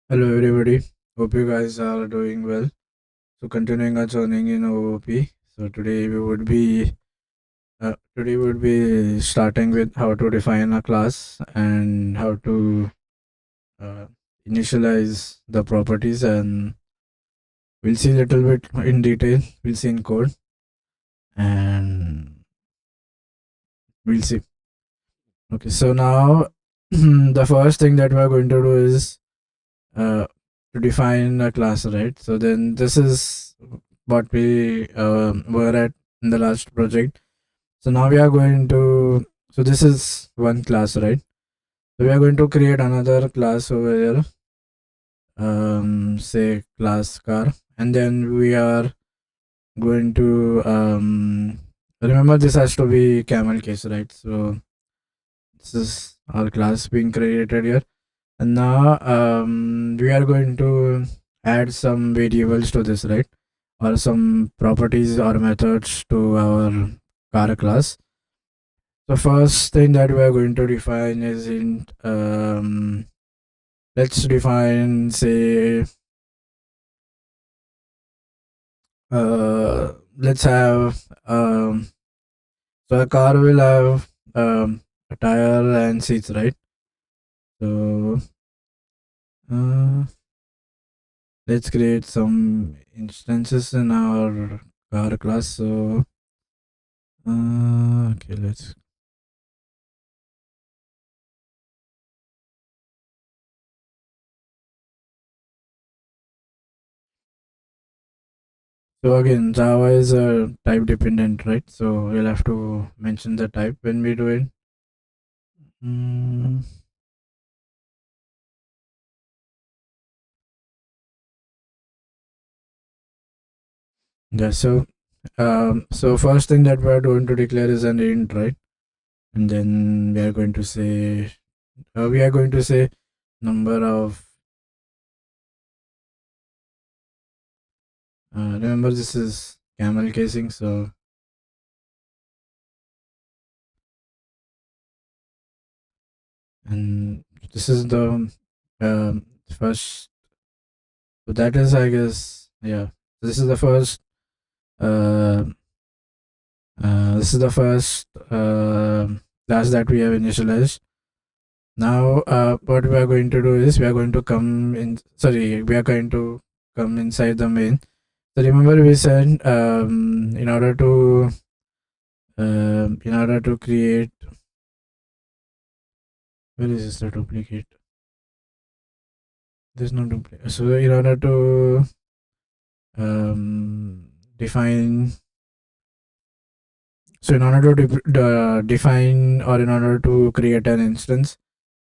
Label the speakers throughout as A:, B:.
A: Hello everybody. Hope you guys are doing well. So continuing our journey in OOP. So today we would be starting with how to define a class and how to uh, initialize the properties, and we'll see a little bit in detail. We'll see in code, and we'll see. Okay, so now the first thing that we're going to do is uh, to define a class, right? So then this is what we were at in the last project. So now we are going to, so this is one class, right? So we are going to create another class over here, say class car, and then we are going to remember this has to be camel case, right? So this is our class being created here. And now we are going to add some variables to this, right? Or some properties or methods to our car class. The first thing that we are going to define is in let's define, say, let's have so a car will have a tire and seats, right? So uh, let's create some instances in our car class. So okay, let's. So again, Java is a type dependent, right? So we'll have to mention the type when we do it. Mm, yeah. So first thing that we're going to declare is an int, right? And then we are going to say number of. Remember, this is camel casing, so and this is the first. So that is, I guess, yeah. This is the first. Uh, this is the first class that we have initialized. Now, what we are going to do is we are going to come in. Sorry, we are going to come inside the main. So remember, we said in order to create. Where is this the duplicate? There's no duplicate. So in order to define. So in order to define, or in order to create an instance,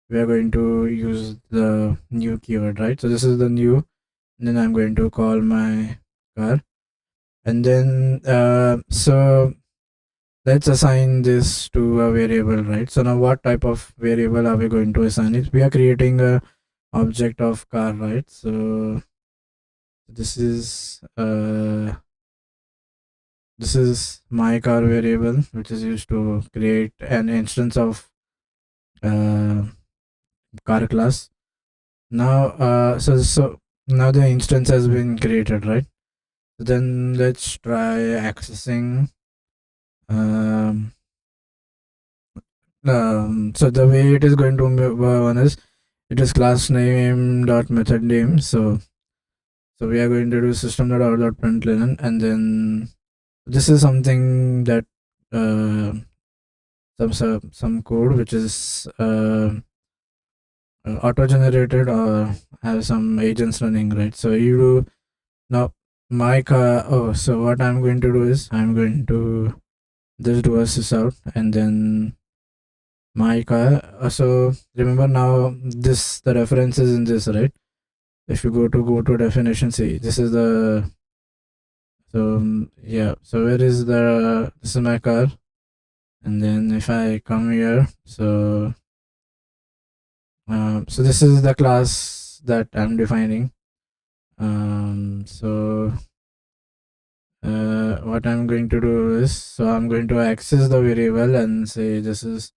A: we are going to use the new keyword, right? So this is the new, and then I'm going to call my car, and then so let's assign this to a variable, right? So now what type of variable are we going to assign it? We are creating a object of car, right? So this is my car variable, which is used to create an instance of uh, car class. Now so now the instance has been created, right? Then let's try accessing. um, so the way it is going to one is, it is class name dot method name. So we are going to do system dot out dot println, and then this is something that uh, some code which is auto generated or have some agents running, right? So you do now my car. Oh, so what I'm going to do is I'm going to just do a sysout, and then my car. So remember, now this, the reference is in this, right? If you go to definition, see, this is the. So yeah, so where is the, this is my car, and then if I come here, so this is the class that I'm defining. So what I'm going to do is, so I'm going to access the variable and say this is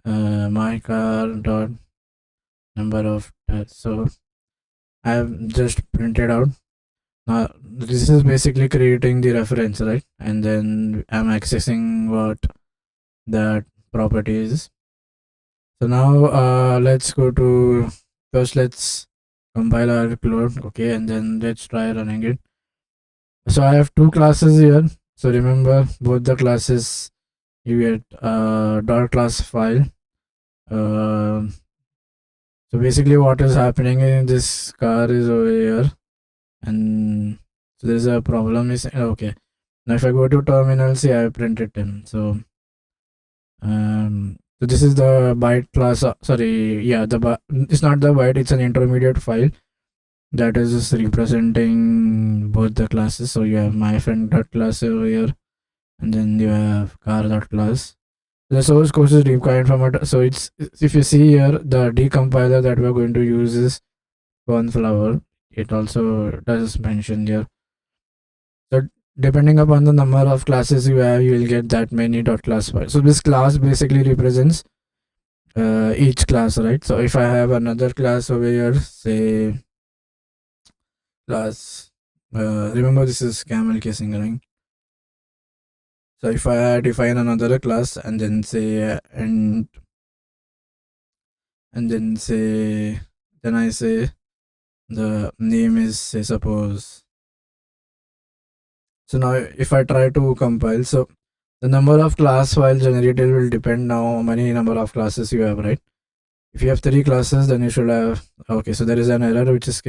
A: my car dot number of tests. So I have just printed out. Now this is basically creating the reference, right? And then I'm accessing what that property is. So now let's go to first let's compile our code, okay, and then let's try running it. So I have two classes here. So remember both the classes you get dot class file. Uh, so basically what is happening in this car is over here, and so there's a problem is okay. Now if I go to terminal, see I printed them. So this is the byte class. Sorry, yeah, it's not the byte. It's an intermediate file that is just representing both the classes. So you have my friend dot class over here, and then you have car dot class. The source code is required from it. So it's if you see here, the decompiler that we're going to use is Cornflower. It also does mention here. So depending upon the number of classes you have, you will get that many dot class files. So this class basically represents each class, right? So if I have another class over here, say class, remember this is camel casing, right? So if I define another class and then say and then say then I say the name is say suppose. So now if I try to compile, so the number of class files generated will depend now how many number of classes you have, right? If you have 3 classes, then you should have okay. So there is an error which is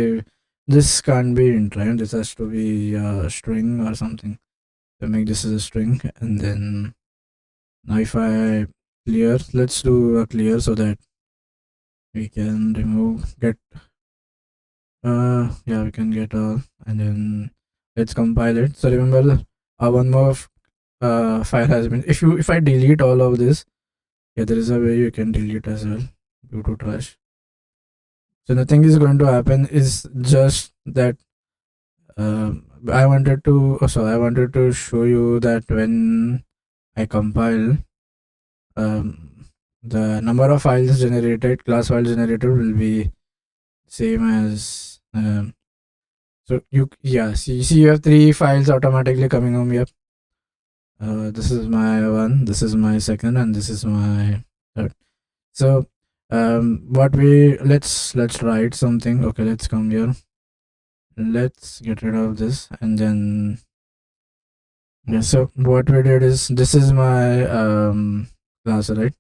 A: this can't be int, right? This has to be a string or something. So make this as a string, and then now if I clear, let's do a clear so that we can remove get yeah, we can get all, and then let's compile it. So remember one more file has been if I delete all of this, yeah, there is a way you can delete as well due to trash. So nothing is going to happen, is just that I wanted to show you that when I compile, the number of files generated, class files generated will be same as so see you have 3 files automatically coming on here. This is my one, this is my second, and this is my third. So what we let's write something. Okay, let's come here, let's get rid of this, and then yeah, so what we did is this is my class, right?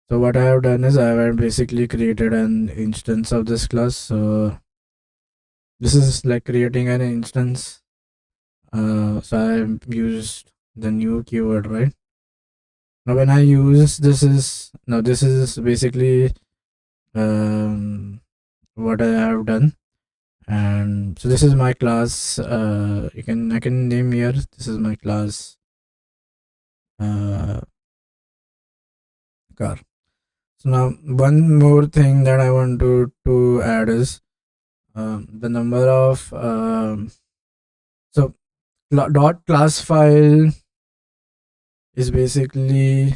A: So what I have done is I have basically created an instance of this class. So this is like creating an instance. So I used the new keyword, right? Now when I use this is basically what I have done. And so this is my class. I can name here, this is my class car. So now one more thing that I want to add is the number of so dot class file is basically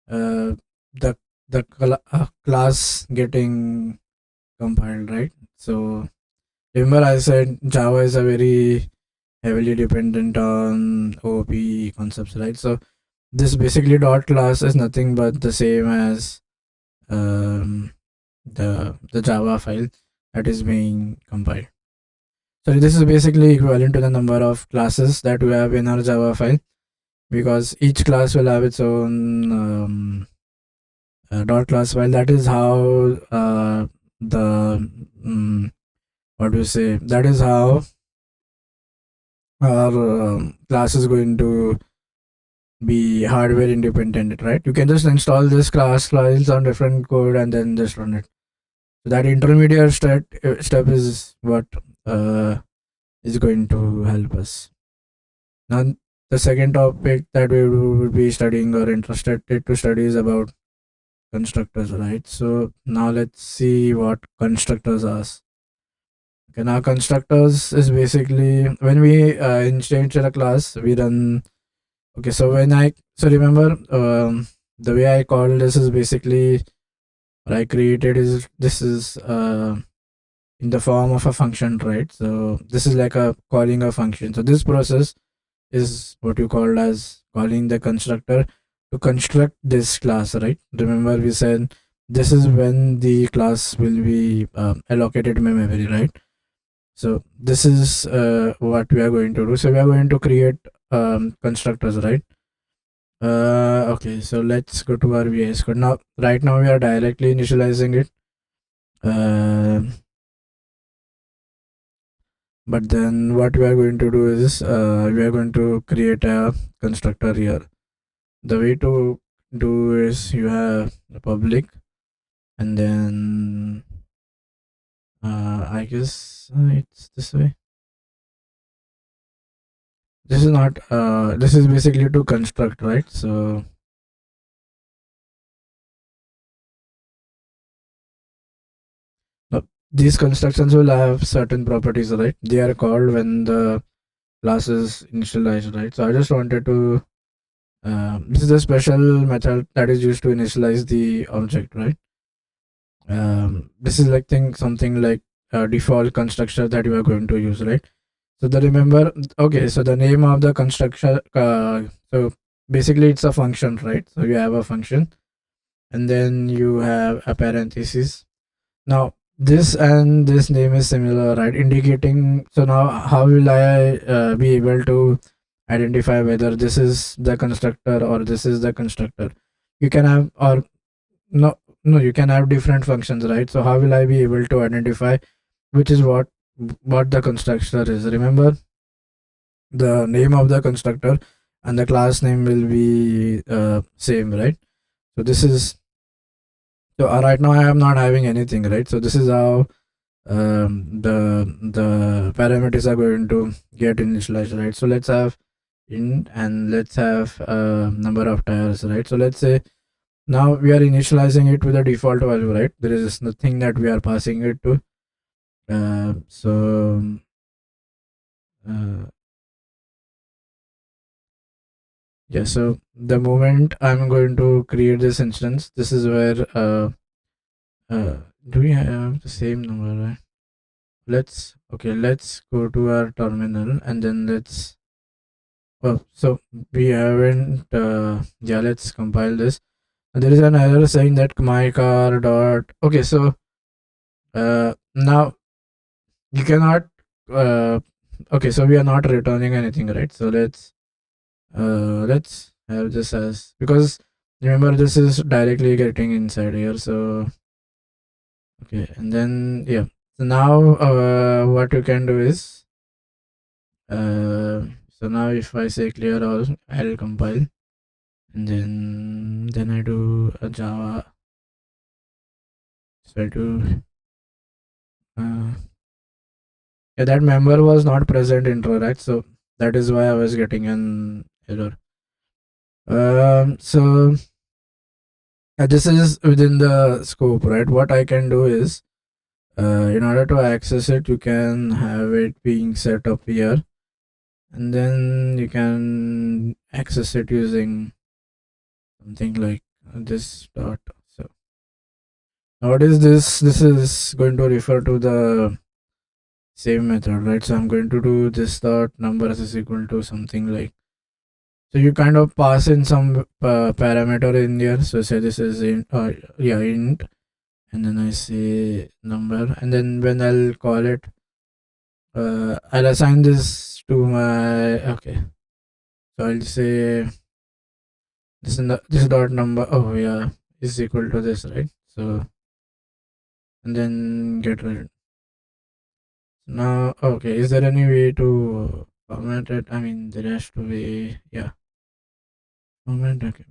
A: the class getting compiled, right? So remember I said Java is a very heavily dependent on OOP concepts, right? So this basically dot class is nothing but the same as the Java file that is being compiled. So this is basically equivalent to the number of classes that we have in our Java file, because each class will have its own dot class file. That is how the what do you say? That is how our class is going to be hardware independent, right? You can just install this class files on different code and then just run it. So that intermediate step is what is going to help us. Now the second topic that we will be studying or interested to study is about constructors, right? So now let's see what constructors are. Okay, now constructors is basically when we instantiate a class, we run. Okay, so remember the way I called this is basically what I created is this is in the form of a function, right? So this is like a calling a function. So this process is what you called as calling the constructor to construct this class, right? Remember we said this is when the class will be allocated memory, right? So this is what we are going to do. So we are going to create constructors, right? Okay, so let's go to our VS Code. Now, right now we are directly initializing it. But then what we are going to do is we are going to create a constructor here. The way to do is you have the public, and then I guess it's this way. This is not this is basically to construct, right? So these constructions will have certain properties, right? They are called when the class is initialized, right? So I just wanted to this is a special method that is used to initialize the object, right? This is like something like a default constructor that you are going to use, right? So the remember, okay, so the name of the constructor, so basically it's a function, right? So you have a function and then you have a parenthesis. Now this and this name is similar, right? Indicating, so now how will I be able to identify whether this is the constructor or this is the constructor? You can have, or no, you can have different functions, right? So how will I be able to identify which is what the constructor is? Remember, the name of the constructor and the class name will be same, right? So this is, so right now I am not having anything, right? So this is how the parameters are going to get initialized, right? So let's have int and let's have number of tires, right? So let's say now we are initializing it with a default value, right? There is nothing that we are passing it to. Yeah, so the moment I'm going to create this instance, this is where do we have the same number, right? Let's go to our terminal and then let's, oh, so we haven't yeah, let's compile this. And there is an error saying that my car dot, okay, so now you cannot okay, so we are not returning anything, right? So let's have this as, because remember this is directly getting inside here. So okay, and then yeah, so now what you can do is so now if I say clear all, I'll compile, and then I do a Java, so I do yeah, that member was not present intro, right? So that is why I was getting an error. So this is within the scope, right? What I can do is in order to access it, you can have it being set up here, and then you can access it using something like this dot. So now what is this? This is going to refer to the same method, right? So I'm going to do this dot numbers is equal to something like, so you kind of pass in some parameter in there. So say this is int, yeah, int, and then I say number, and then when I'll call it, I'll assign this to my, okay, so I'll say this dot number, oh yeah, is equal to this, right? So and then get rid. Now okay, is there any way to format it? I mean, there has to be, yeah, format, okay.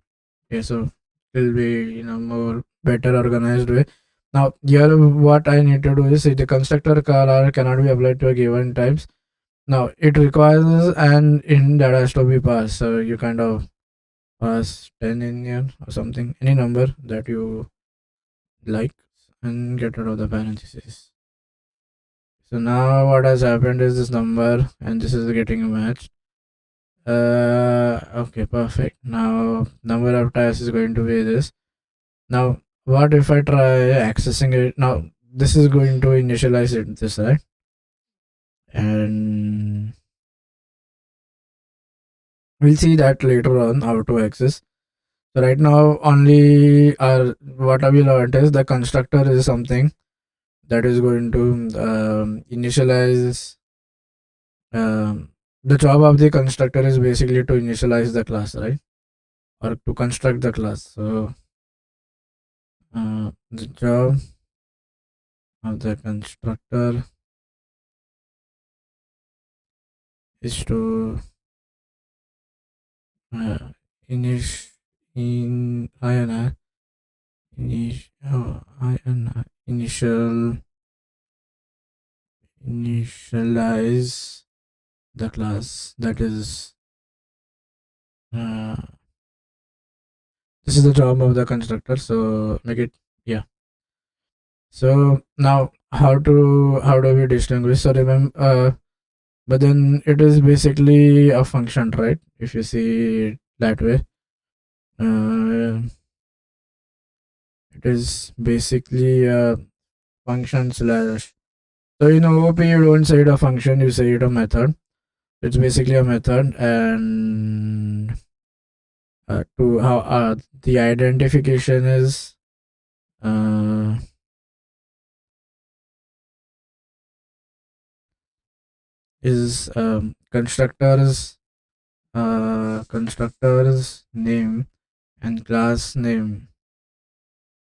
A: Okay, so it will be in a more better organized way. Now here what I need to do is, the constructor color cannot be applied to a given types. Now it requires an int that has to be passed. So you kind of pass 10 in here or something, any number that you like, and get rid of the parentheses. So now what has happened is this number and this is getting matched. Okay, perfect. Now number of tires is going to be this. Now what if I try accessing it? Now this is going to initialize it this, right? And we'll see that later on how to access. So right now only what we learned is the constructor is something that is going to initialize. The job of the constructor is basically to initialize the class, right? Or to construct the class. So the job of the constructor is to initialize the class. That is this is the job of the constructor. So make it, yeah. So now how do we distinguish? So remember, but then it is basically a function, right? If you see it that way, it is basically a function slash. So in OOP you don't say it a function, you say it a method. It's basically a method, and to how the identification is constructors name and class name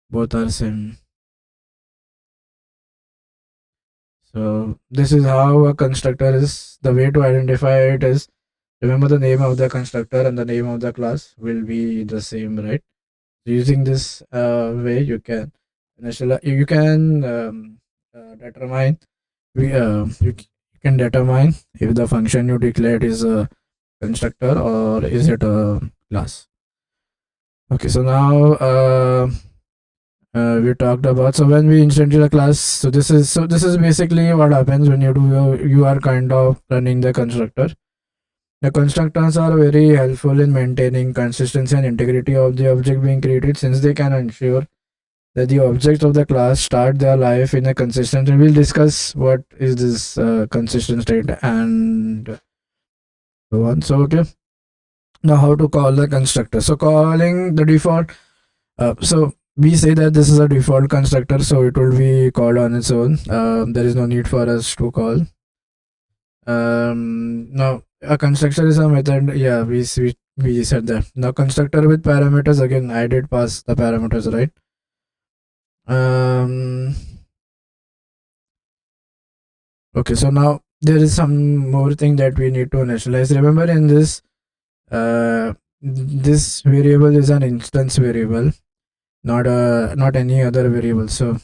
A: both are same. So this is how a constructor is. The way to identify it is, remember the name of the constructor and the name of the class will be the same, right? Using this way you can determine you can determine if the function you declared is a constructor or is it a class. Okay, so now we talked about, so when we instantiate a class, so this is basically what happens when you are kind of running the constructor. The constructors are very helpful in maintaining consistency and integrity of the object being created, since they can ensure that the objects of the class start their life in a consistent, and we'll discuss what is this consistent state and so on. So okay, now how to call the constructor. So calling the default, so we say that this is a default constructor, so it will be called on its own. There is no need for us to call. Now a constructor is a method. Yeah, we said that. Now constructor with parameters, again I did pass the parameters, right? Okay, so now there is some more thing that we need to initialize. Remember, in this this variable is an instance variable, not any other variable. So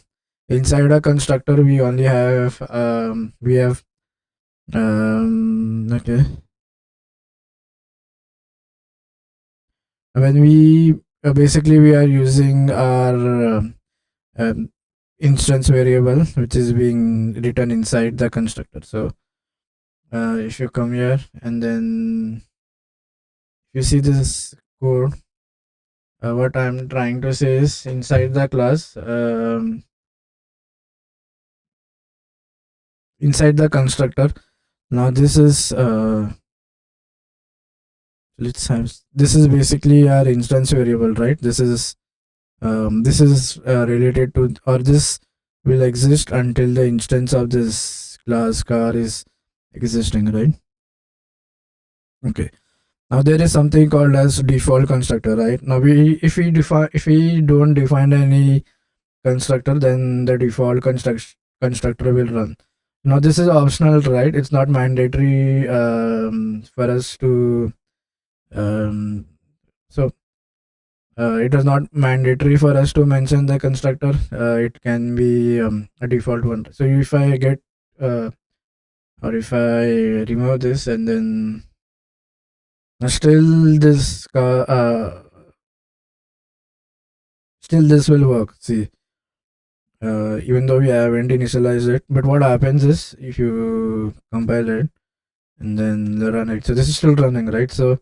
A: inside a constructor we only have okay, when we basically we are using our instance variable which is being written inside the constructor. So if you come here and then you see this code, what I'm trying to say is, inside the class, inside the constructor, now this is let's have, this is basically our instance variable, right? This is related to, or this will exist until the instance of this class car is existing, right? Okay, now there is something called as default constructor, right? Now if we don't define any constructor, then the default constructor will run. Now this is optional, right? It's not mandatory for us to so it is not mandatory for us to mention the constructor. It can be a default one. So if I get or if I remove this, and then still this will work. See, even though we haven't initialized it, but what happens is, if you compile it and then run it, so this is still running, right? So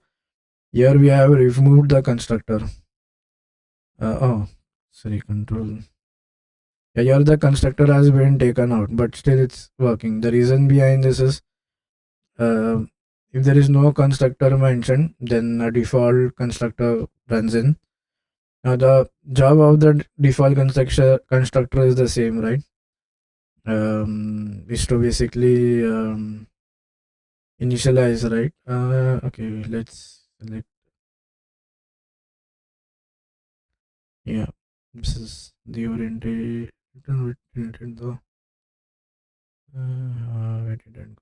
A: here we have removed the constructor. Oh, sorry, control. Yeah, here the constructor has been taken out, but still it's working. The reason behind this is uh, if there is no constructor mentioned, then a default constructor runs in. Now the job of the default constructor is the same, right? Is to basically initialize, right? Okay, let's select. Yeah, this is the orientation. Though. Where did it go?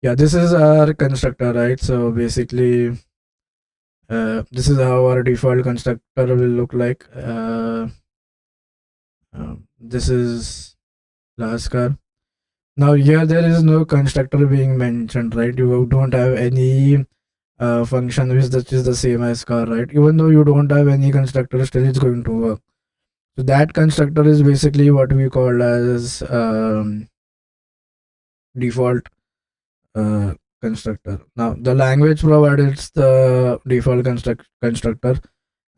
A: Yeah, this is our constructor, right? So basically, this is how our default constructor will look like. This is last car. Now here there is no constructor being mentioned, right? You don't have any function which is the same as car, right? Even though you don't have any constructor, still it's going to work. So that constructor is basically what we call as default uh, constructor. Now the language provides the default constructor,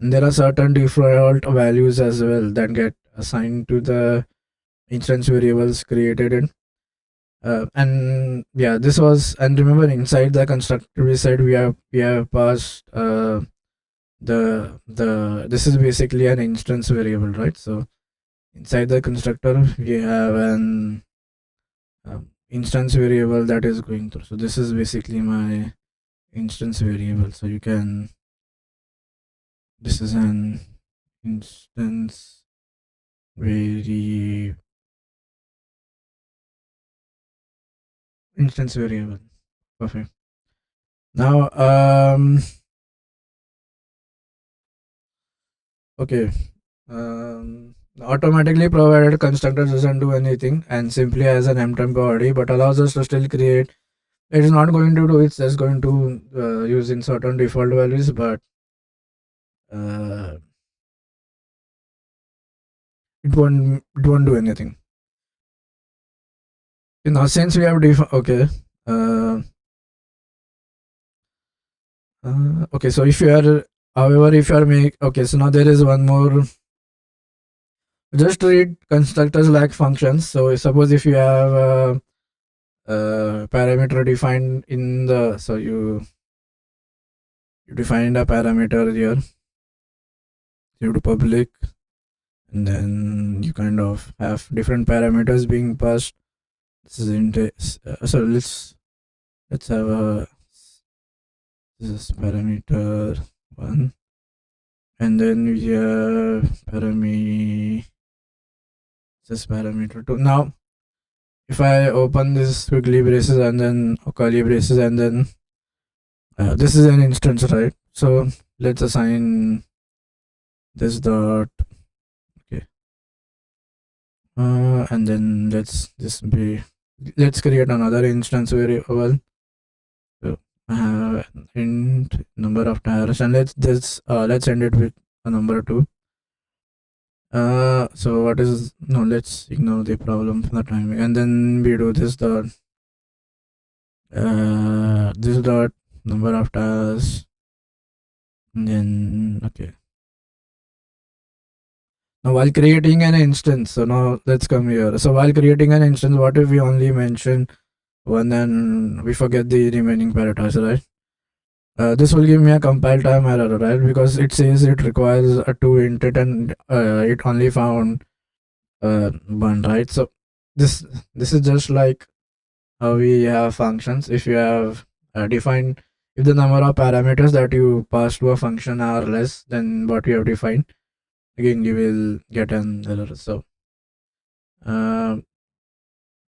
A: and there are certain default values as well that get assigned to the instance variables created in. And yeah, this was, and remember inside the constructor we said we have passed the this is basically an instance variable, right? So inside the constructor we have an instance variable that is going through. So this is basically my instance variable. So you can, this is an instance very instance variable. Perfect. Now okay, automatically provided constructor doesn't do anything and simply has an mtemp body, but allows us to still create. It is not going to do, it's just going to use in certain default values, but uh, it won't do anything. Now since we have okay, uh, okay, so if you are, however, if you are make, okay, so now there is one more. Just treat constructors like functions. So suppose if you have a parameter defined in the, so you defined a parameter here, you do public, and then you kind of have different parameters being passed. This is so let's have a, this is parameter 1, and then we have this parameter 2. Now if I open this squiggly braces and then curly braces, and then this is an instance, right? So let's assign this dot, okay, and then let's create another instance variable. So I have int number of tires, and let's end it with a number 2. So what is, no, let's ignore the problem for the timing, and then we do this dot number of tires, and then okay. Now while creating an instance, so now let's come here. So while creating an instance, what if we only mention one and we forget the remaining parameters, right? This will give me a compile time error, right? Because it says it requires a 2 int it, and it only found 1, right? So this is just like how we have functions. If you have defined, if the number of parameters that you pass to a function are less than what you have defined, again you will get an error. So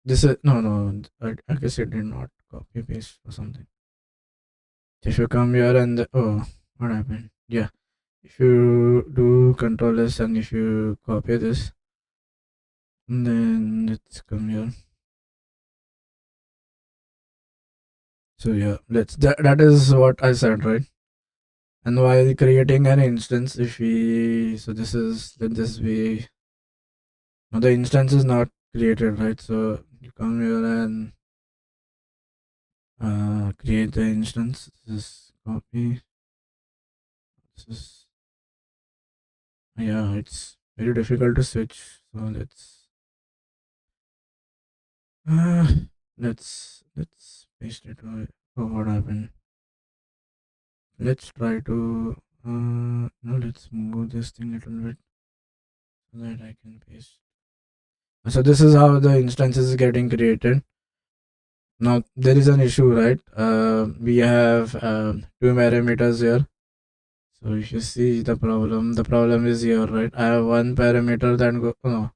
A: this is no, I guess it did not copy paste or something. If you come here and oh, what happened? Yeah, if you do Control S and if you copy this, then let's come here. So yeah, that is what I said, right? And while creating an instance, if we, so this is, let this be, now the instance is not created, right? So you come here and create the instance. This is copy. This is Yeah, it's very difficult to switch. So uh, let's paste it. Oh, what happened? Let's try to no, let's move this thing a little bit so that I can paste. So this is how the instance is getting created. Now there is an issue, right? We have two parameters here. So if you see the problem is here, right? I have one parameter that go. Oh, no,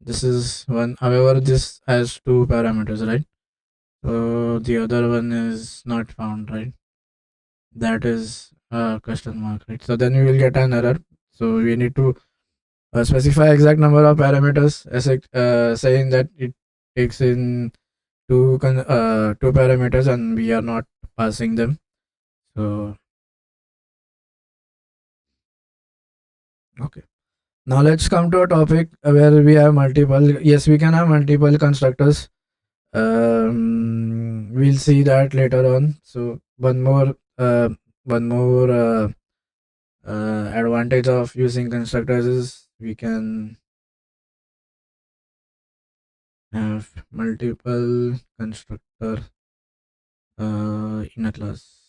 A: this is one. However, this has two parameters, right? So the other one is not found, right? That is a question mark, right? So then we will get an error. So we need to specify exact number of parameters, as saying that it takes in two parameters and we are not passing them. So okay. Now let's come to a topic where we have multiple. Yes, we can have multiple constructors. We'll see that later on. So one more advantage of using constructors is we can have multiple constructor in a class.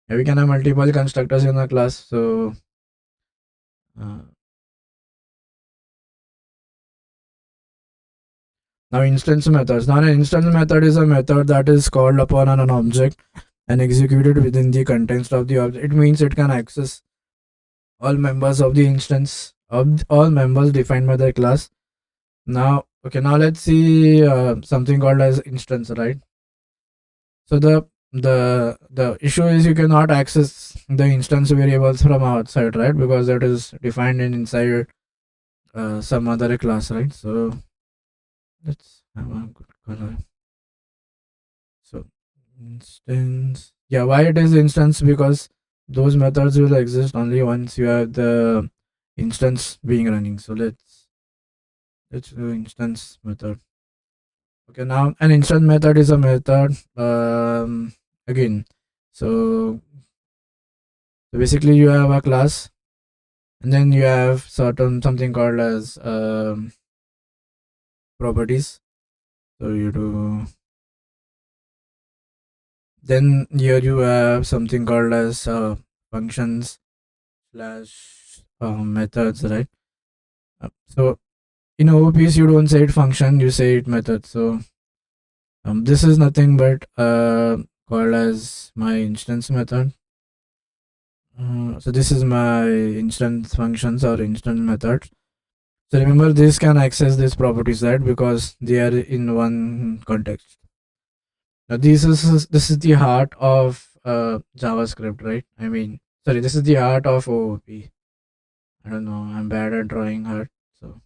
A: Yeah, we can have multiple constructors in a class. So uh, now instance methods. Now an instance method is a method that is called upon an object and executed within the context of the object. It means it can access all members of the instance of all members defined by the class. Now, okay, now let's see something called as instance, right? So the issue is you cannot access the instance variables from outside, right? Because that is defined in inside some other class, right? So let's have a good color. So instance, yeah, why it is instance? Because those methods will exist only once you have the instance being running. So let's do instance method. Okay, now an instance method is a method again. So basically you have a class and then you have certain something called as properties. So you do, then here you have something called as functions slash methods, right? So in OOPs you don't say it function, you say it method. So this is nothing but called as my instance method. So this is my instance functions or instance methods. So remember, this can access these properties, right? Because they are in one context. Now this is the heart of JavaScript, right? I mean, sorry, this is the heart of OOP. I don't know. I'm bad at drawing heart, so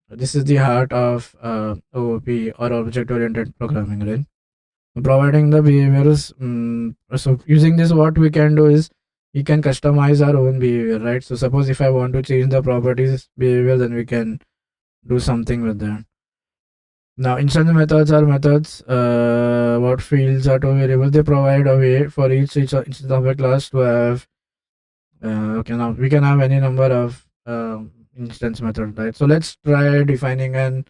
A: this is the heart of OOP or object-oriented programming, right? Providing the behaviors. So using this, what we can do is we can customize our own behavior, right? So suppose if I want to change the properties behavior, then we can do something with that. Now, instance methods are methods. What fields are to variables? They provide a way for each instance of a class to have. Okay, now we can have any number of instance methods, right? So let's try defining an.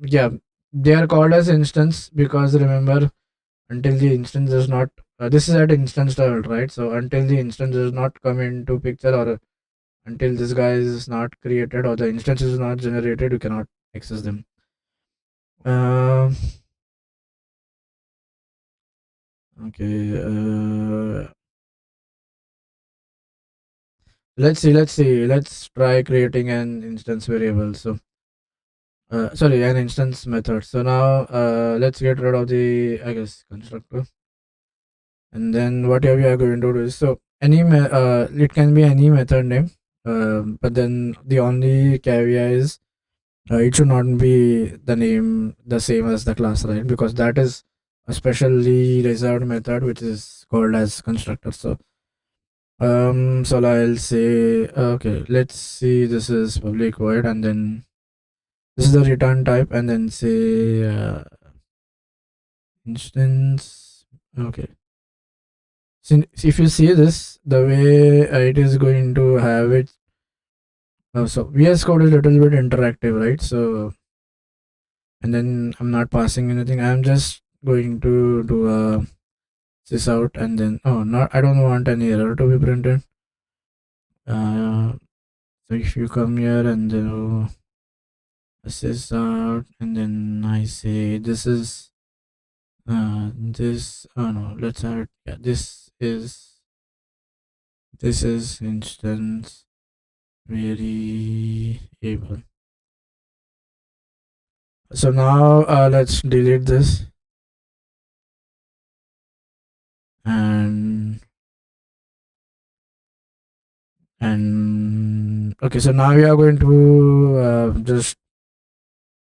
A: Yeah, they are called as instance because remember, until the instance does not. This is at instance level, right? So until the instance does not come into picture, or until this guy is not created or the instance is not generated, you cannot access them. Um, okay. Let's see. Let's try creating an instance variable. So, sorry, an instance method. So now, let's get rid of the, I guess, constructor. And then what we are going to do is, so it can be any method name. But then the only caveat is it should not be the name the same as the class, right? Because that is a specially reserved method which is called as constructor. So so I'll say okay, let's see, this is public void and then this is the return type and then say instance. Okay, if you see this, the way it is going to have it. So VS Code is a little bit interactive, right? So, and then I'm not passing anything. I'm just going to do a sys out, and then not, I don't want any error to be printed. So if you come here and then sys out, and then I say this is this. Oh no, let's have it. Yeah, this is instance variable. So now let's delete this, and okay, so now we are going to just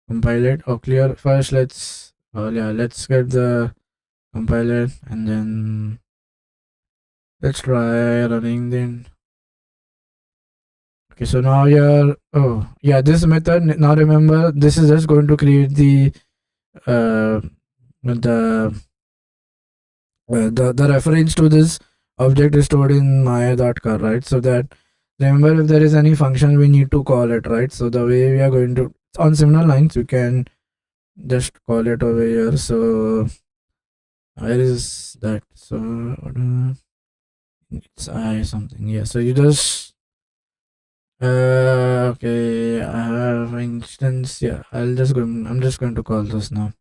A: compile it. Oh, clear. First, let's get the compiler, and then let's try running then. Okay, so now you're, oh yeah, this method, now remember, this is just going to create uh the the reference to this object is stored in my.car, right? So that, remember, if there is any function, we need to call it, right? So the way we are going to, on similar lines, you can just call it over here. So where is that? So it's I something, yeah. So you just okay, I have instance, yeah. I'm just going to call this now.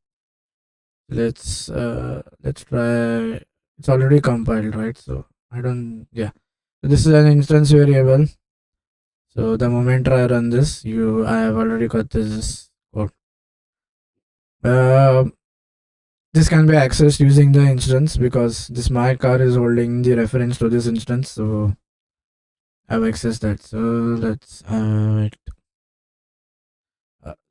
A: Let's try. It's already compiled, right? So I don't, yeah. So this is an instance variable. So the moment I run this, I have already got this code. Uh, this can be accessed using the instance, because this my car is holding the reference to this instance. So I've accessed that. So let's it.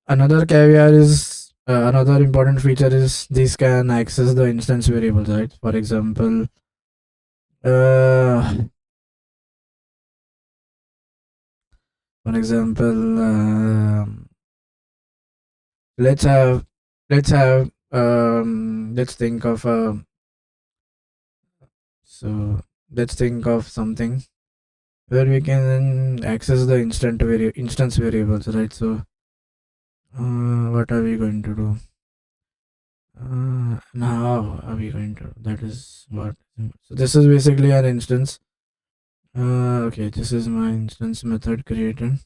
A: Another caveat is another important feature is these can access the instance variables, right? For example, uh, for example, let's have let's think of so let's think of something where we can access the instance variables, right? So what are we going to do? Now are we going to, that is what, so this is basically an instance. Okay, this is my instance method created,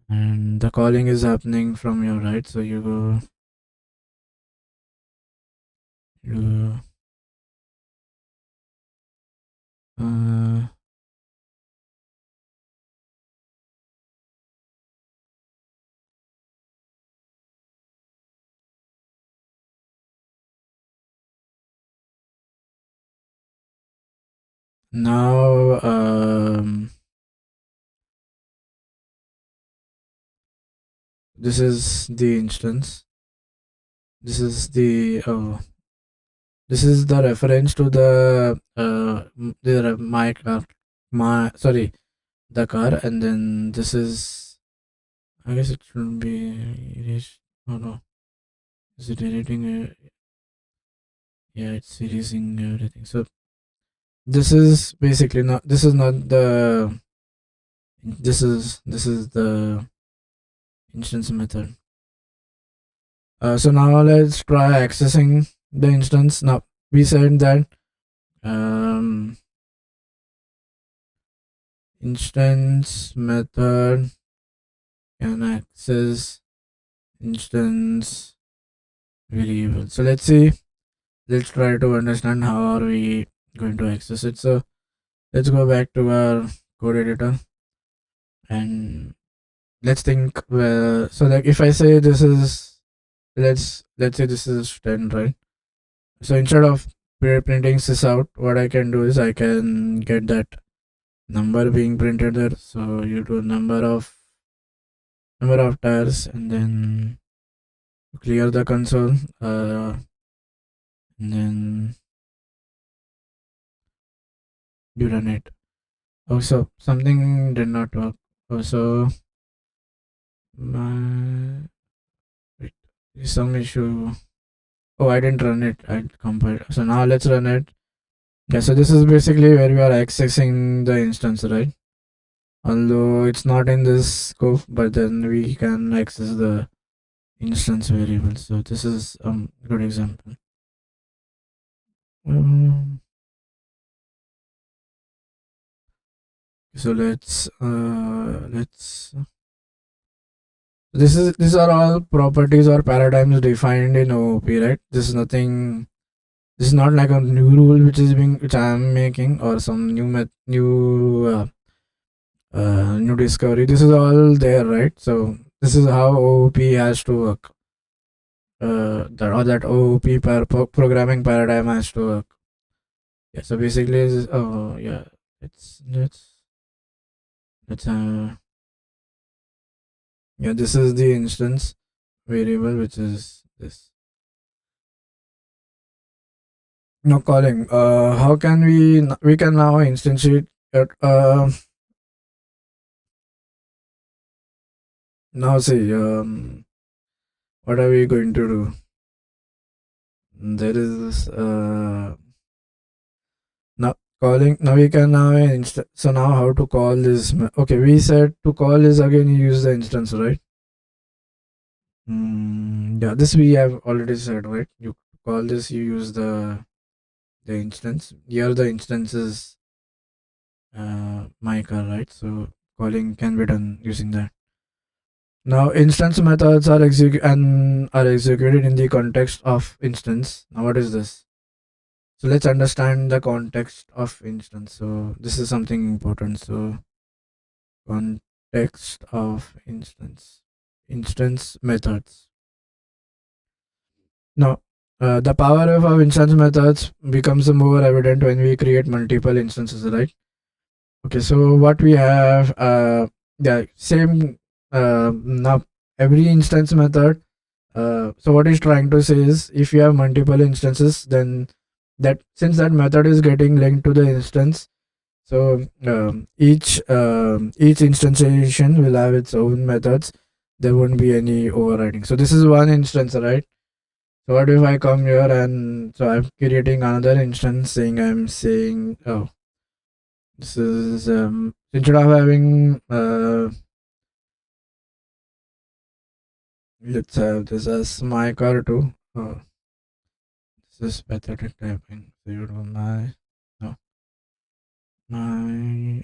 A: and the calling is happening from your right. So you uh, now this is the instance, this is the this is the reference to my car, my sorry, the car, and then this is, I guess it should be erased. Oh no, is it editing? Yeah, it's erasing everything. So this is basically not. This is not the. This is the instance method. So now let's try accessing the instance. Now we said that instance method can access instance variable. So let's see. Let's try to understand how are we going to access it. So let's go back to our code editor, and let's think where, so like if I say this is, let's say this is 10, right? So instead of printing this out, what I can do is I can get that number being printed there. So you do number of tires, and then clear the console, and then you run it. Oh, so something did not work. Oh, so my, wait, some issue. Oh, I didn't run it. I compiled. So now let's run it. Yeah, so this is basically where we are accessing the instance, right? Although it's not in this scope, but then we can access the instance variable. So this is a good example. Um, so let's these are all properties or paradigms defined in OOP, right? This is nothing. This is not like a new rule which I am making or some new discovery. This is all there, right? So this is how OOP has to work. That OOP programming paradigm has to work. Yeah. So basically, oh yeah, let's yeah, this is the instance variable, which is this. Now calling. How can we can now instantiate it. Now see. What are we going to do? There is now calling. Now we can now so now how to call this? Okay, we said to call this again. You use the instance, right? Yeah, this we have already said, right? You call this. You use the instance. Here the instance is my car, right? So calling can be done using that. Now instance methods are executed in the context of instance. Now what is this? So let's understand the context of instance. So this is something important. So context of instance methods. Now the power of our instance methods becomes more evident when we create multiple instances, right? Okay, so what we have, yeah, same. Now every instance method. So what he's trying to say is, if you have multiple instances, then that since that method is getting linked to the instance, so each instantiation will have its own methods. There won't be any overriding. So this is one instance, right? So what if I come here and so I'm creating another instance saying oh, this is instead of having let's have this as my car too. This is pathetic typing. So you do my no my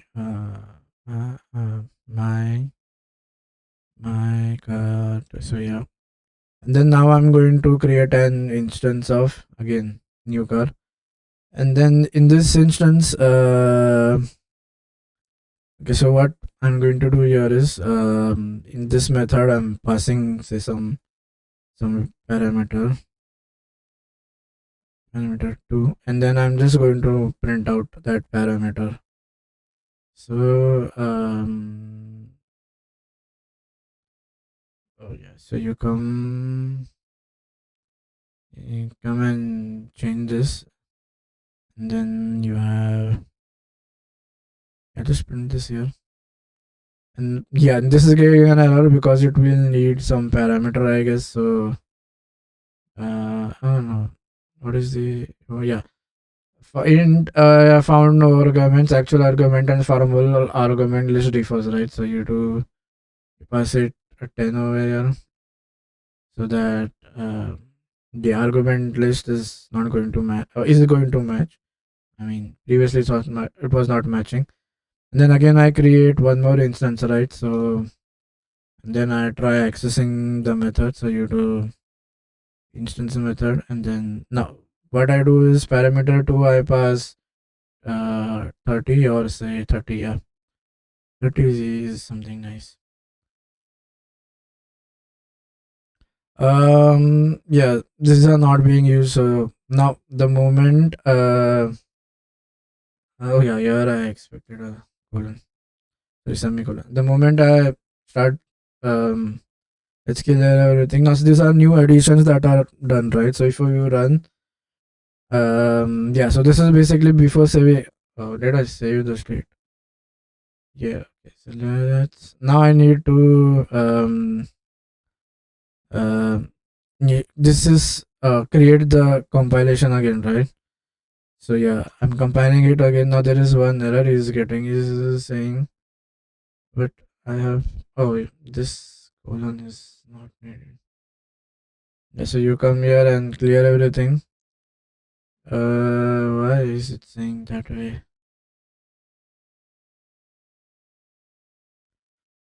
A: my car. So yeah, and then now I'm going to create an instance of again new car, and then in this instance, okay. So what I'm going to do here is in this method I'm passing say some parameter 2, and then I'm just going to print out that parameter. So oh yeah, so you come and change this, and then you have, I just print this here, and yeah, and this is getting an error because it will need some parameter, I guess. So I don't know what is the, oh yeah, int found no arguments, actual argument and formal argument list differs, right? So you do pass it a 10 over here, so that the argument list is not going to match, is going to match. I mean, previously it was not matching. And then again, I create one more instance, right? So and then I try accessing the method. So you do instance method, and then now what I do is parameter 2 I pass 30 or say 30. Yeah, 30 is something nice. Yeah, these are not being used. So now the moment oh yeah, here I expected a colon, sorry, semicolon. The moment I start let's kill everything. Now so these are new additions that are done, right? So if you run yeah, so this is basically before saving. Oh, did I save the state? Yeah, okay, so let's now I need to uh this is create the compilation again, right? So yeah, I'm compiling it again. Now there is one error he's getting. He's saying, but I have, oh, this colon is not needed. Yeah, so you come here and clear everything. Why is it saying that way?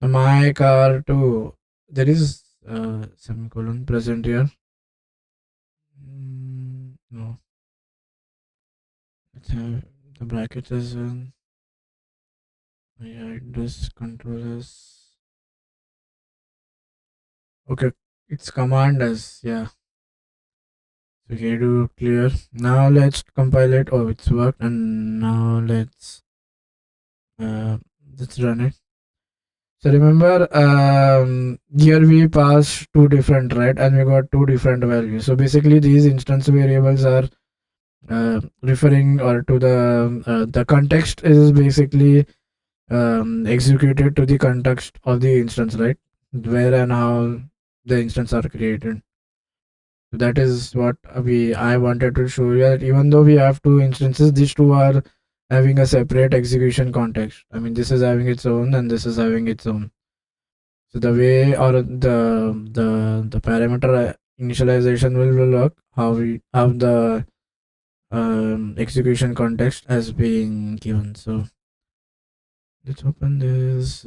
A: My car too. There is semicolon present here. No, let's have the bracket as well. Yeah, it does control as. Okay, it's command as, yeah. So here do clear. Now let's compile it. Oh, it's worked, and now uh let's run it. So remember, here we pass two different, right, and we got two different values. So basically, these instance variables are referring or to the context is basically executed to the context of the instance, right, where and how the instance are created. So that is what we I wanted to show you, that even though we have two instances, these two are having a separate execution context. I mean, this is having its own and this is having its own. So the way or the parameter initialization will work, how we have the execution context has been given. So let's open this.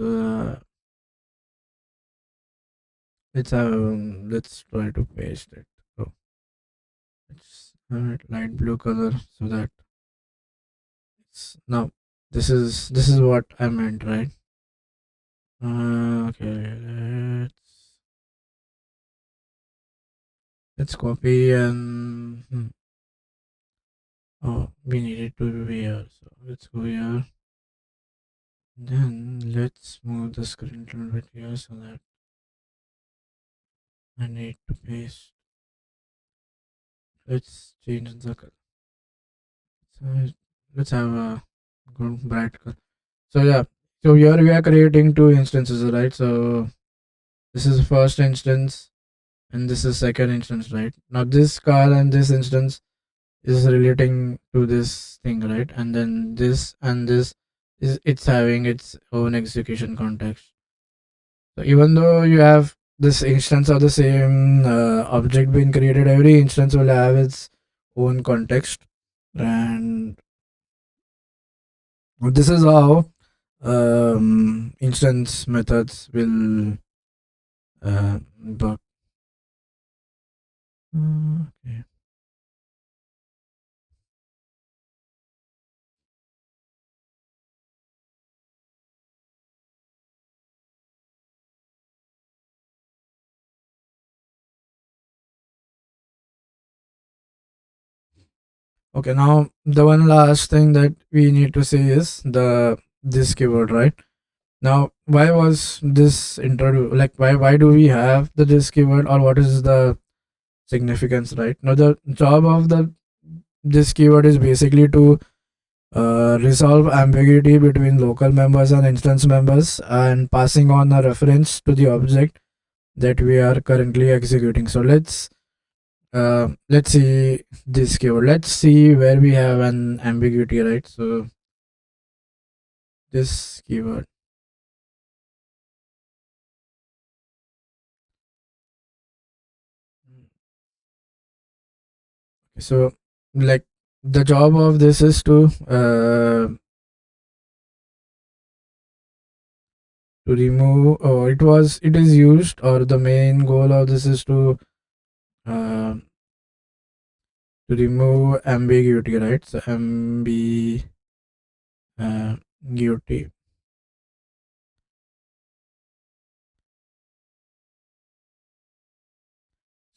A: Let's try to paste it. So let's have it light blue color so that it's now. This is what I meant, right? Okay, let's copy and oh, we need it to be here. So let's go here. Then let's move the screen a little bit here so that I need to paste. Let's change the color. So let's have a good bright color. So yeah, so here we are creating two instances, right? So this is first instance and this is second instance, right? Now this car and this instance is relating to this thing, right? And then this and this is it's having its own execution context. So even though you have this instance of the same object being created, every instance will have its own context, and this is how instance methods will work. Okay. Okay. Now the one last thing that we need to say is the this keyword, right? Now, why was this introduced? Like, why do we have the this keyword, or what is the significance, right? Now, the job of the this keyword is basically to resolve ambiguity between local members and instance members, and passing on a reference to the object that we are currently executing. So let's see this keyword. Let's see where we have an ambiguity, right? So this keyword. So like the job of this is to remove, or it is used, or the main goal of this is uh, to remove ambiguity, right? So ambiguity.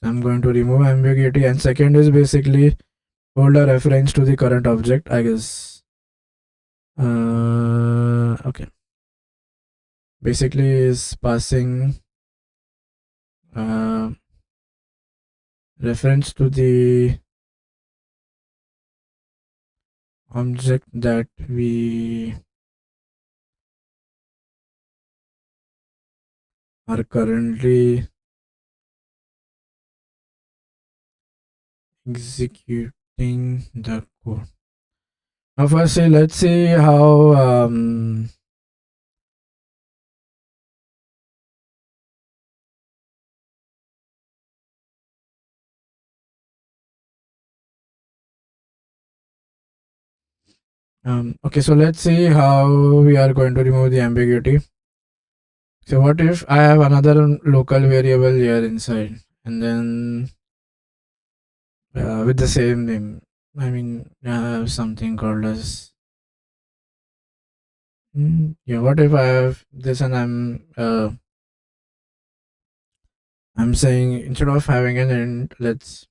A: So I'm going to remove ambiguity, and second is basically hold a reference to the current object, I guess. Okay, basically is passing uh, reference to the object that we are currently executing the code. Firstly, let's see how okay, so let's see how we are going to remove the ambiguity. So what if I have another local variable here inside, and then with the same name? I mean, I have something called as yeah. What if I have this and I'm saying instead of having an int, let's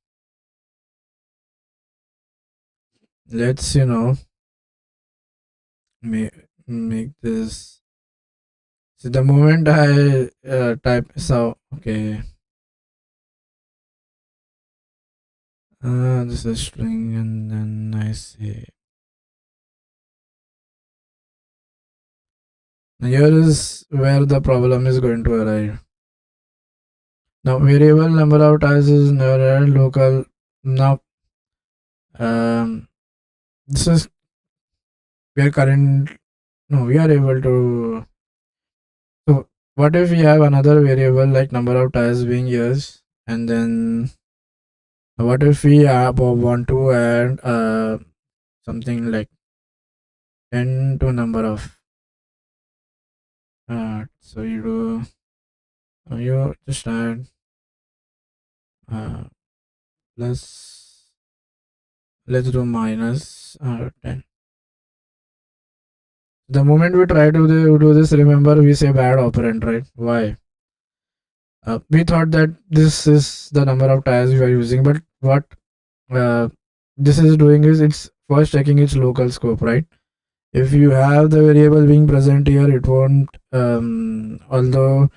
A: make this. So the moment I type so okay, this is string, and then I say here is where the problem is going to arrive. Now variable number of tiles is never local. Now this is we are current. No, we are able to. So what if we have another variable like number of tiles being years, and then what if we want to add something like 10 to number of so you just add uh, plus, let's do minus 10. The moment we try to do this, remember we say bad operand, right? Why? We thought that this is the number of tires we are using, but what uh, this is doing is it's first checking its local scope, right? If you have the variable being present here, it won't although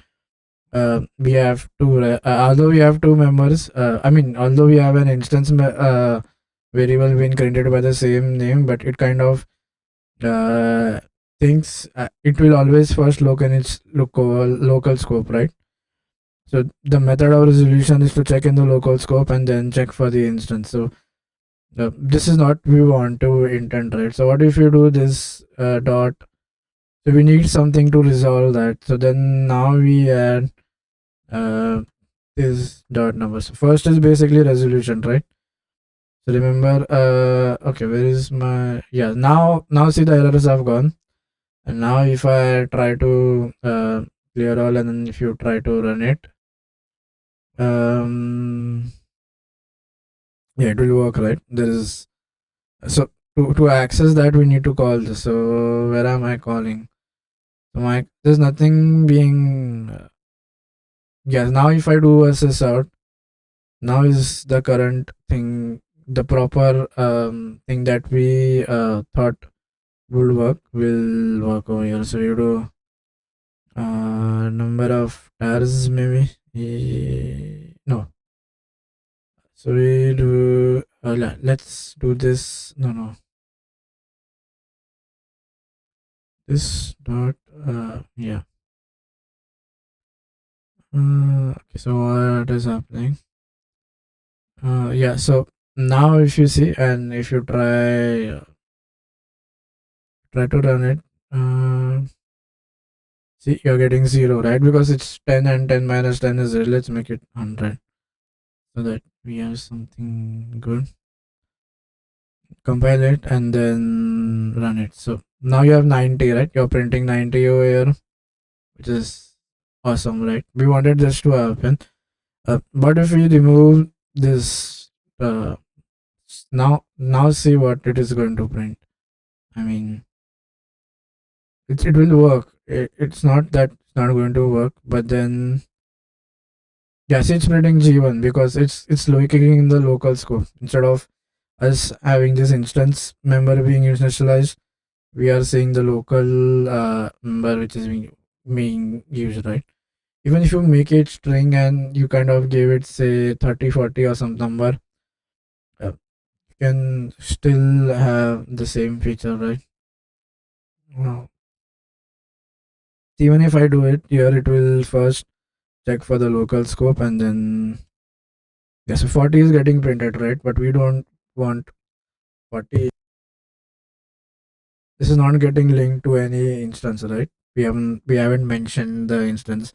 A: we have although we have two members, I mean although we have an instance variable being created by the same name, but it kind of uh, thinks it will always first look in its local scope, right? So the method of resolution is to check in the local scope and then check for the instance. So this is not we want to intend, right? So what if you do this dot? So we need something to resolve that. So then now we add uh, this dot number. So first is basically resolution, right? So remember, okay, where is my yeah? Now see the errors have gone, and now if I try to clear all, and then if you try to run it, yeah, it will work, right? There is so to access that we need to call this. So where am I calling? So my there's nothing being yes. Now if I do assess out, now is the current thing, the proper thing that we thought would work will work over here. So you do number of tires maybe no. So we do let's do this. No, this dot yeah. Okay, so what is happening? Yeah, so now if you see and if you try to run it, see you're getting 0, right? Because it's 10 and 10 minus 10 is 0. Let's make it 100 so that we have something good. Compile it and then run it. So now you have 90, right? You're printing 90 over here, which is awesome, right? We wanted this to happen. But if we remove this now see what it is going to print. I mean it will work. It's not that it's not going to work, but then yes, it's printing G1 because it's looking in the local scope instead of us having this instance member being initialized. We are seeing the local member which is being used, right? Even if you make it string and you kind of gave it say 30 40 or some number, you can still have the same feature, right? Wow. Even if I do it here, it will first check for the local scope and then yes, so 40 is getting printed, right? But we don't want 40 this is not getting linked to any instance, right? We haven't mentioned the instance.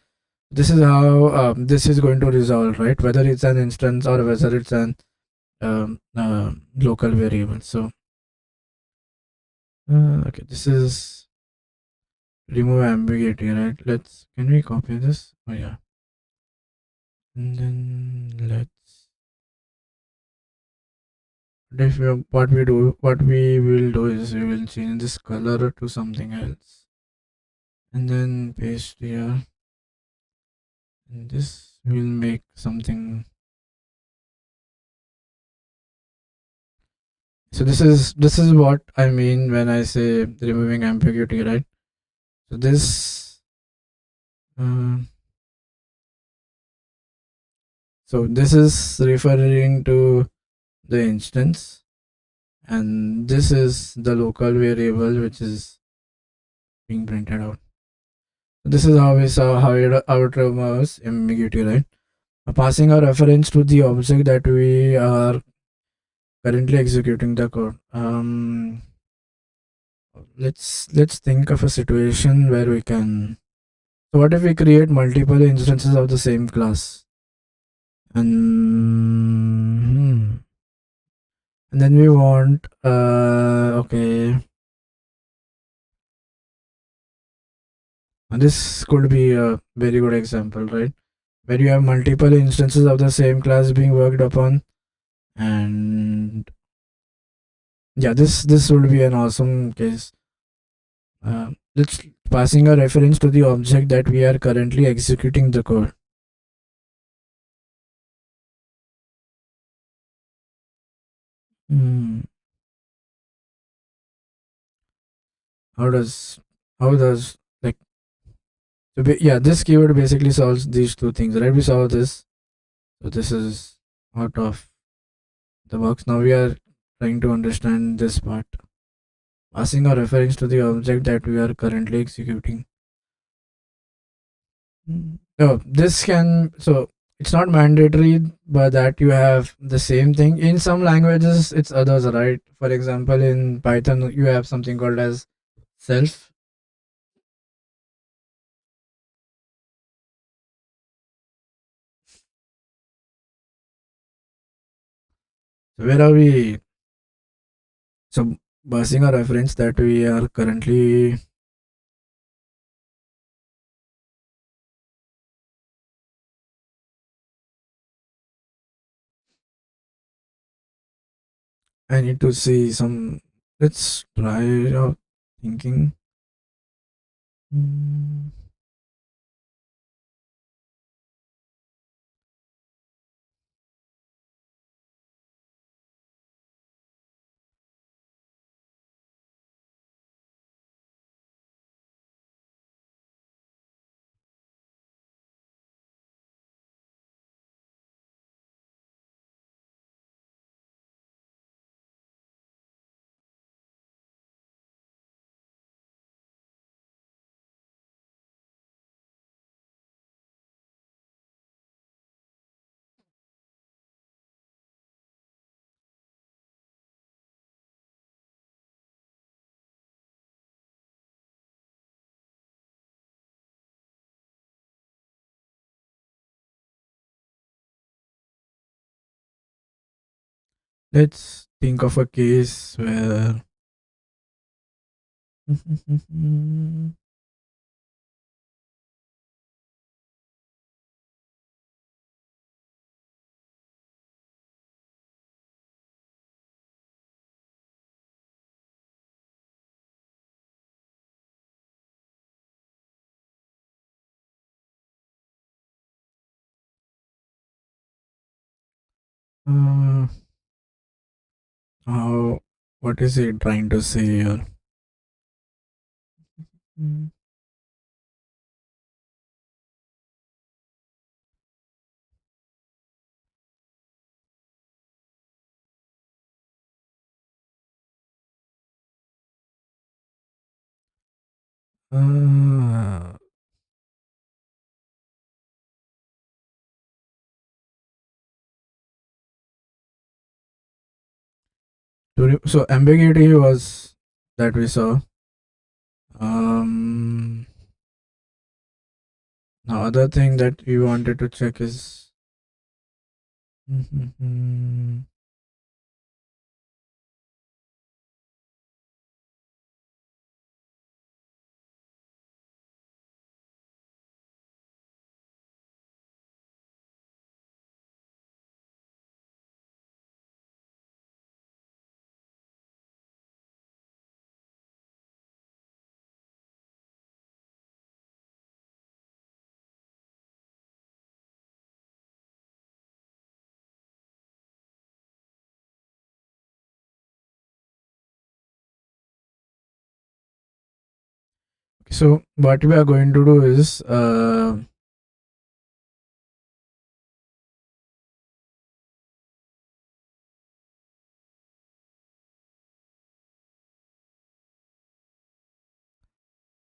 A: This is how this is going to resolve, right? Whether it's an instance or whether it's an local variable. So okay, this is remove ambiguity, right? Let's, can we copy this? Oh yeah, and then let's, if we, what we will do is we will change this color to something else, and then paste here, and this will make something. So this is what I mean when I say removing ambiguity, right? So this uh, so this is referring to the instance, and this is the local variable which is being printed out. This is how we saw how it removes ambiguity, right? Passing a reference to the object that we are currently executing the code. Let's think of a situation where we can. So what if we create multiple instances of the same class, and then we want okay, and this could be a very good example, right? Where you have multiple instances of the same class being worked upon, and yeah, this would be an awesome case. Let's passing a reference to the object that we are currently executing the code. Hmm. How does how does like so yeah, this keyword basically solves these two things, right? We saw this, so this is out of the box. Now we are trying to understand this part. Passing a reference to the object that we are currently executing. No, this can, so it's not mandatory, but that you have the same thing. In some languages, it's others, right? For example, in Python, you have something called as self. So where are we? So passing a reference that we are currently. I need to see some. Let's try out thinking. Hmm. Let's think of a case where. Uh, how? What is he trying to say here? Mm. Uh, so ambiguity was that we saw. Now other thing that we wanted to check is so what we are going to do is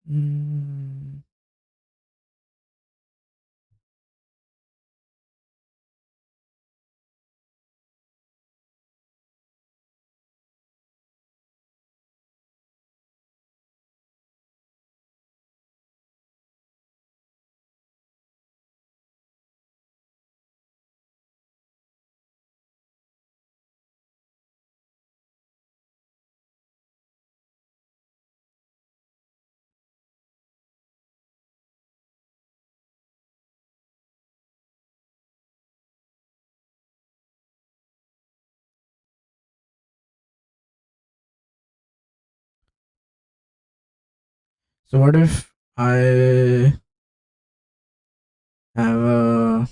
A: mm, so what if I have a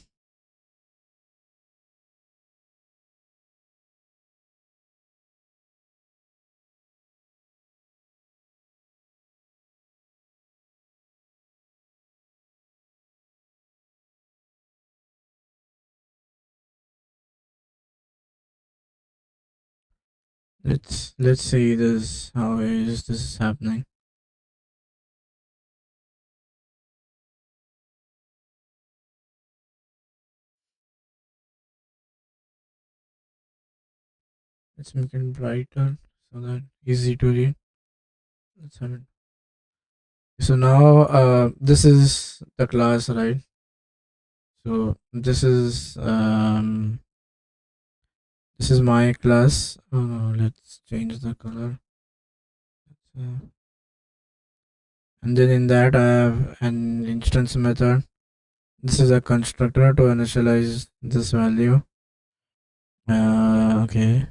A: let's see this, how is this happening. Let's make it brighter so that easy to read. Let's have it. So now this is the class, right? So this is my class. Oh no, let's change the color. And then in that I have an instance method. This is a constructor to initialize this value. Okay.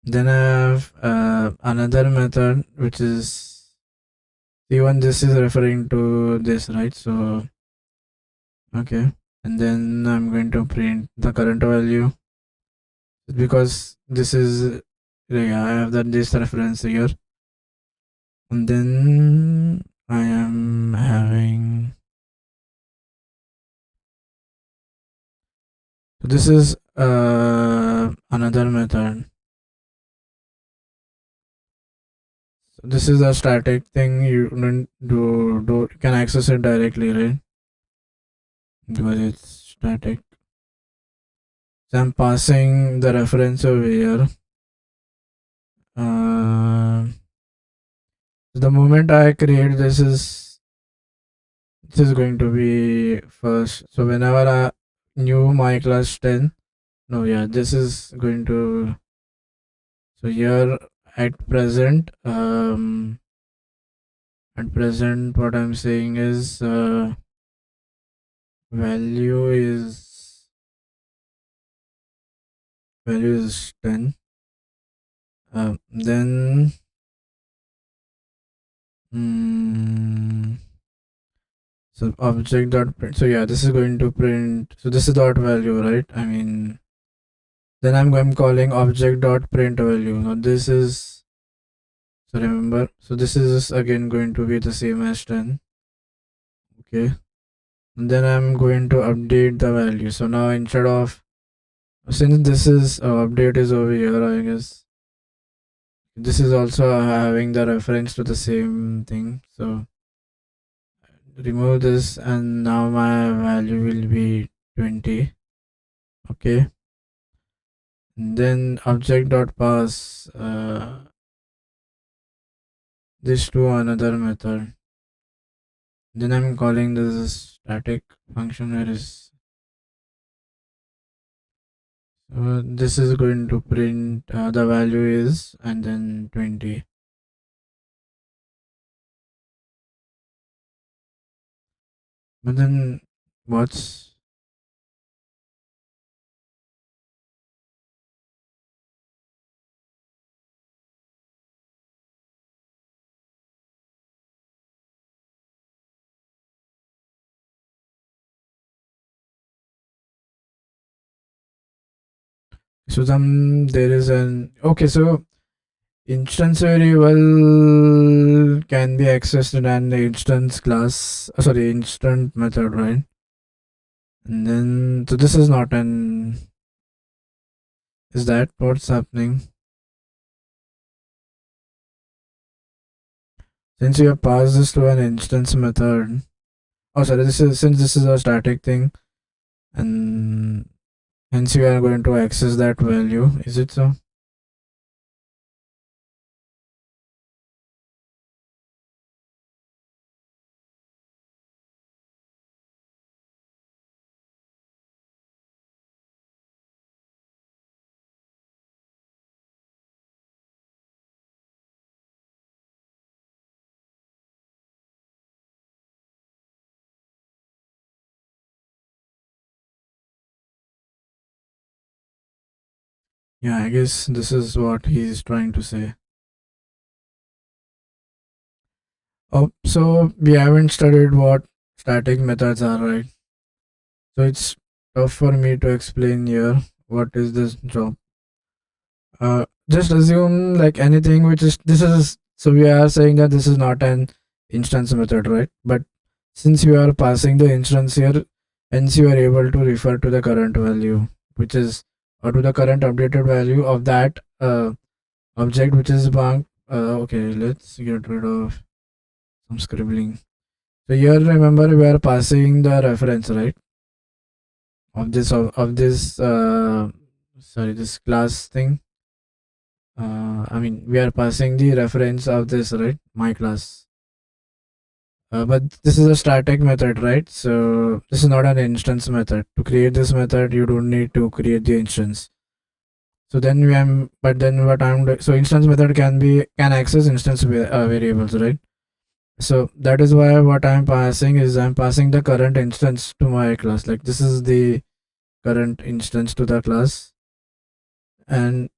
A: Then I have another method which is even this is referring to this, right? So okay, and then I'm going to print the current value because this is, yeah, I have that this reference here, and then I am having, so this is another method. So this is a static thing. You don't do you can access it directly, right? Because it's static. So I'm passing the reference over here. The moment I create this is going to be first. So whenever I new my class 10, no, yeah, this is going to, so here at present, what I'm saying is value is 10. Then so object dot print. So yeah, this is going to print. So this is dot value, right? I mean, then I'm calling object dot print value. Now this is, so remember, so this is again going to be the same as 10. Okay, and then I'm going to update the value. So now instead of, since this is update is over here, I guess this is also having the reference to the same thing. So remove this, and now my value will be 20. Okay, and then object dot pass this to another method. Then I'm calling this static function where is this is going to print the value is and then 20. But then what's so some there is an okay, so instance variable can be accessed in an instance class, sorry, instant method, right? And then so this is not an, is that what's happening? Since you have passed this to an instance method, oh sorry, this is since this is a static thing, and hence you are going to access that value. Is it so? Yeah, I guess this is what he's trying to say. Oh, so we haven't studied what static methods are, right? So it's tough for me to explain here what is this job. Just assume like anything which is this is, so we are saying that this is not an instance method, right? But since you are passing the instance here, hence you are able to refer to the current value, which is or to the current updated value of that object which is bank. Okay, let's get rid of some scribbling. So here remember we are passing the reference, right? Of this sorry, this class thing. I mean we are passing the reference of this, right? My class. But this is a static method, right? So this is not an instance method. To create this method, you don't need to create the instance. So then we am, but then what I'm doing, so instance method can access instance variables, right? So that is why what I'm passing is I'm passing the current instance to my class. Like this is the current instance to the class, and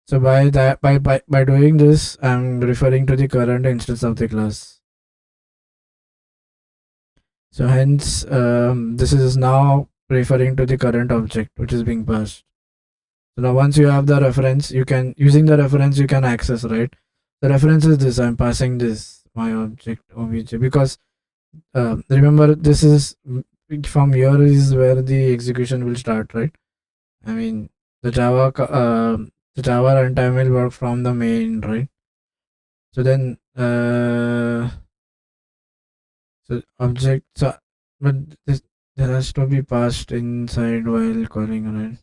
A: so by doing this, I'm referring to the current instance of the class. So hence, this is now referring to the current object which is being passed. So now once you have the reference, you can using the reference you can access, right? The reference is this. I'm passing this my object obj because remember this is from here is where the execution will start, right? I mean the Java runtime will work from the main, right? So then so object so but this there has to be passed inside while calling, right?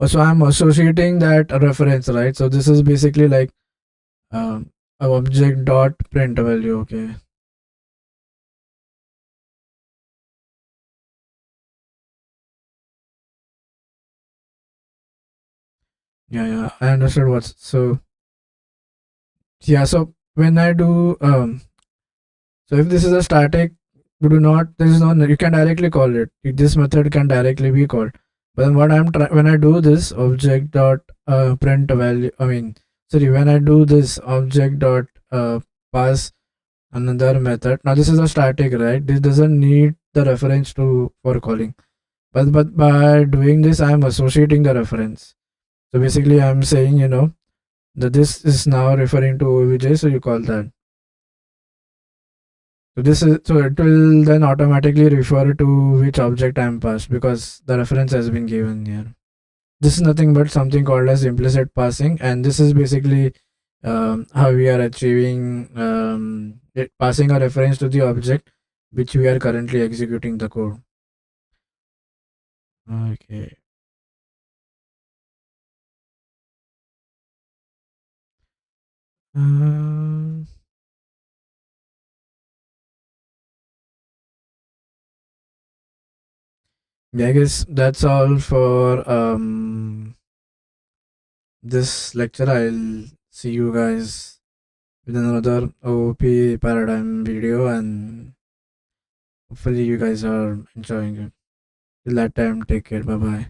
A: So I'm associating that reference, right? So this is basically like a object dot print value. Okay. Yeah, yeah. I understood what's so. Yeah. So when I do so if this is a static, you do not. There is no. You can directly call it. This method can directly be called. But then what I'm trying when I do this object dot print value. I mean, sorry. When I do this object dot pass another method. Now this is a static, right? This doesn't need the reference to for calling. But by doing this, I'm associating the reference. So basically, I'm saying that this is now referring to OBJ, so you call that. So this is, so it will then automatically refer to which object I'm passed because the reference has been given here. This is nothing but something called as implicit passing, and this is basically how we are achieving passing a reference to the object which we are currently executing the code. Okay. Um, yeah, I guess that's all for this lecture. I'll see you guys with another OOP paradigm video, and hopefully you guys are enjoying it. Till that time, take care. Bye bye.